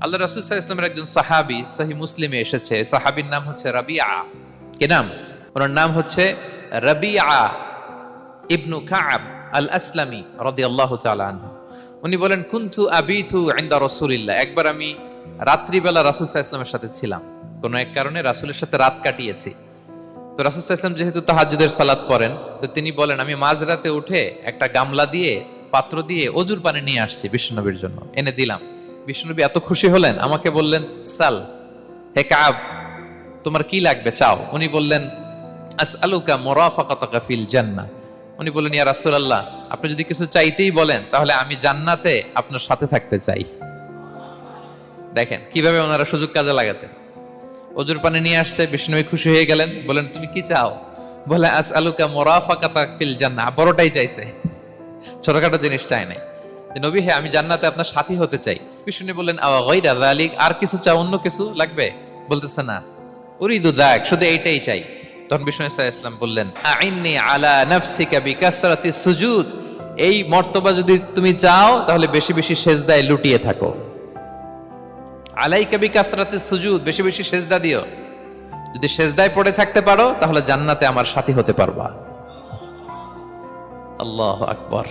আল্লাহ রাসূল সাল্লাল্লাহু আলাইহি ওয়াসাল্লামের একজন সাহাবী সহিহ মুসলিমে এসেছে, সাহাবীর নাম হচ্ছে রাবিআ। কি নাম? ওনার নাম হচ্ছে রাবিআ ইবনু কাব আল আসলামি রাদিয়াল্লাহু তাআলা আনহু। উনি বলেন, কুনতু আবিতু ইনদা রাসূলিল্লাহ। একবার আমি রাত্রিবেলা রাসূল সাল্লাল্লাহু আলাইহি ওয়াসাল্লামের সাথে ছিলাম, কোন এক কারণে রাসূলের সাথে রাত কাটিয়েছি। তো রাসূল সাল্লাল্লাহু আলাইহি ওয়াসাল্লাম যেহেতু তাহাজ্জুদের সালাত পড়েন, তো তিনি বলেন, আমি মাঝরাতে উঠে একটা গামলা দিয়ে পাত্র দিয়ে অজুর পানি নিয়ে আসছি বিশ্বনবীর জন্য, এনে দিলাম। বিশ্বনবী এত খুশি হলেন, আমাকে বললেন, সাল, হে কাব, তোমার কি লাগবে চাও। উনি বললেন, আসআলুকা মুরাফাকাতাকা ফিল জান্নাহ। উনি বললেন, ইয়া রাসূলুল্লাহ, আপনি যদি কিছু চাইতেই বলেন তাহলে আমি জান্নাতে আপনার সাথে থাকতে চাই। দেখেন কিভাবে ওনারা সুযোগ কাজে লাগাতেন। অজুর পানি নিয়ে আসছে, বিষ্ণুবী খুশি হয়ে গেলেন, বলেন, তুমি কি চাও? বলে, আসআলুকা মুরাফাকাতাকা ফিল জান্নাহ। বড়টাই চাইছে, ছোটখাটো জিনিস চাই নাই। নবী, হে, আমি জান্নাতে আপনার সাথী হতে চাই। বিষ্ণু বললেন, আওয়া গায়রা যালিক, আর কিছু চাও, অন্য কিছু লাগবে? বলতেছে, না, উরিদু যাক, শুধু এইটাই চাই। তখন বিষ্ণু সাল্লাল্লাহু আলাইহি ওয়াসাল্লাম বললেন, আইন্নি আলা নাফসিকা বিকাসরাতি সুজুদ। এই মর্তবা যদি তুমি চাও তাহলে বেশি বেশি সেজদায় লুটিয়ে থাকো। আলাইকা বিকাসরাতি সুজুদ, বেশি বেশি সেজদা দিও। যদি সেজদায় পড়ে থাকতে পারো তাহলে জান্নাতে আমার সাথী হতে পারবা। আল্লাহু আকবার।